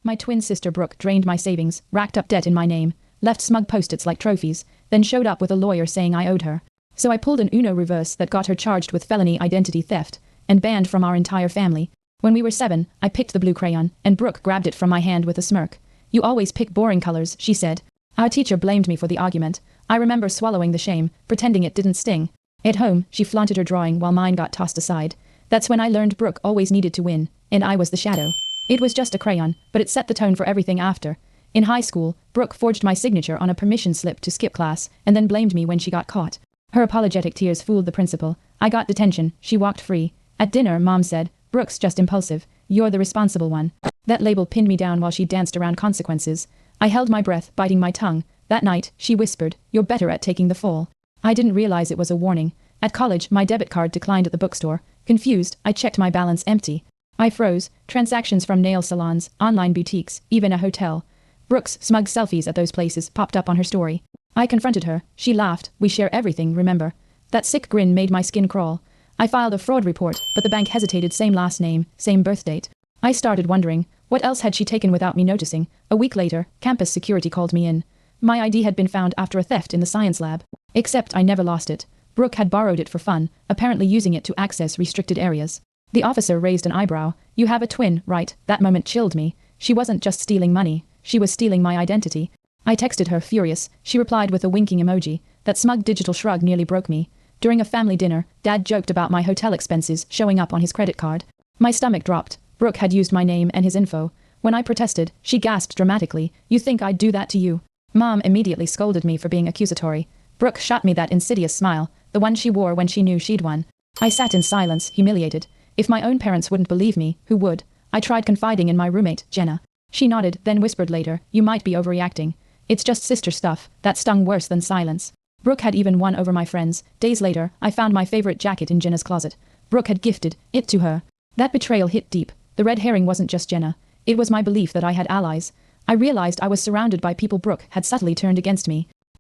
My twin sister Brooke drained my savings, racked up debt in my name, left smug post-its like trophies, then showed up with a lawyer saying I owed her. So I pulled an Uno reverse that got her charged with felony identity theft and banned from our entire family. When we were 7, I picked the blue crayon, and Brooke grabbed it from my hand with a smirk. "You always pick boring colors," she said. Our teacher blamed me for the argument. I remember swallowing the shame, pretending it didn't sting. At home, she flaunted her drawing while mine got tossed aside. That's when I learned Brooke always needed to win, and I was the shadow. It was just a crayon, but it set the tone for everything after. In high school, Brooke forged my signature on a permission slip to skip class, and then blamed me when she got caught. Her apologetic tears fooled the principal. I got detention, she walked free. At dinner, Mom said, "Brooke's just impulsive. You're the responsible one." That label pinned me down while she danced around consequences. I held my breath, biting my tongue. That night, she whispered, "You're better at taking the fall." I didn't realize it was a warning. At college, my debit card declined at the bookstore. Confused, I checked my balance empty. I froze. Transactions from nail salons, online boutiques, even a hotel. Brooke's smug selfies at those places popped up on her story. I confronted her. She laughed. "We share everything, remember?" That sick grin made my skin crawl. I filed a fraud report, but the bank hesitated. Same last name, same birth date. I started wondering, what else had she taken without me noticing? A week later, campus security called me in. My ID had been found after a theft in the science lab. Except I never lost it. Brooke had borrowed it for fun, apparently using it to access restricted areas. The officer raised an eyebrow. "You have a twin, right?" That moment chilled me. She wasn't just stealing money. She was stealing my identity. I texted her, furious. She replied with a winking emoji. That smug digital shrug nearly broke me. During a family dinner, Dad joked about my hotel expenses showing up on his credit card. My stomach dropped. Brooke had used my name and his info. When I protested, she gasped dramatically, "You think I'd do that to you?" Mom immediately scolded me for being accusatory. Brooke shot me that insidious smile, the one she wore when she knew she'd won. I sat in silence, humiliated. If my own parents wouldn't believe me, who would? I tried confiding in my roommate, Jenna. She nodded, then whispered later, "You might be overreacting. It's just sister stuff." That stung worse than silence. Brooke had even won over my friends. Days later, I found my favorite jacket in Jenna's closet. Brooke had gifted it to her. That betrayal hit deep. The red herring wasn't just Jenna. It was my belief that I had allies. I realized I was surrounded by people Brooke had subtly turned against me.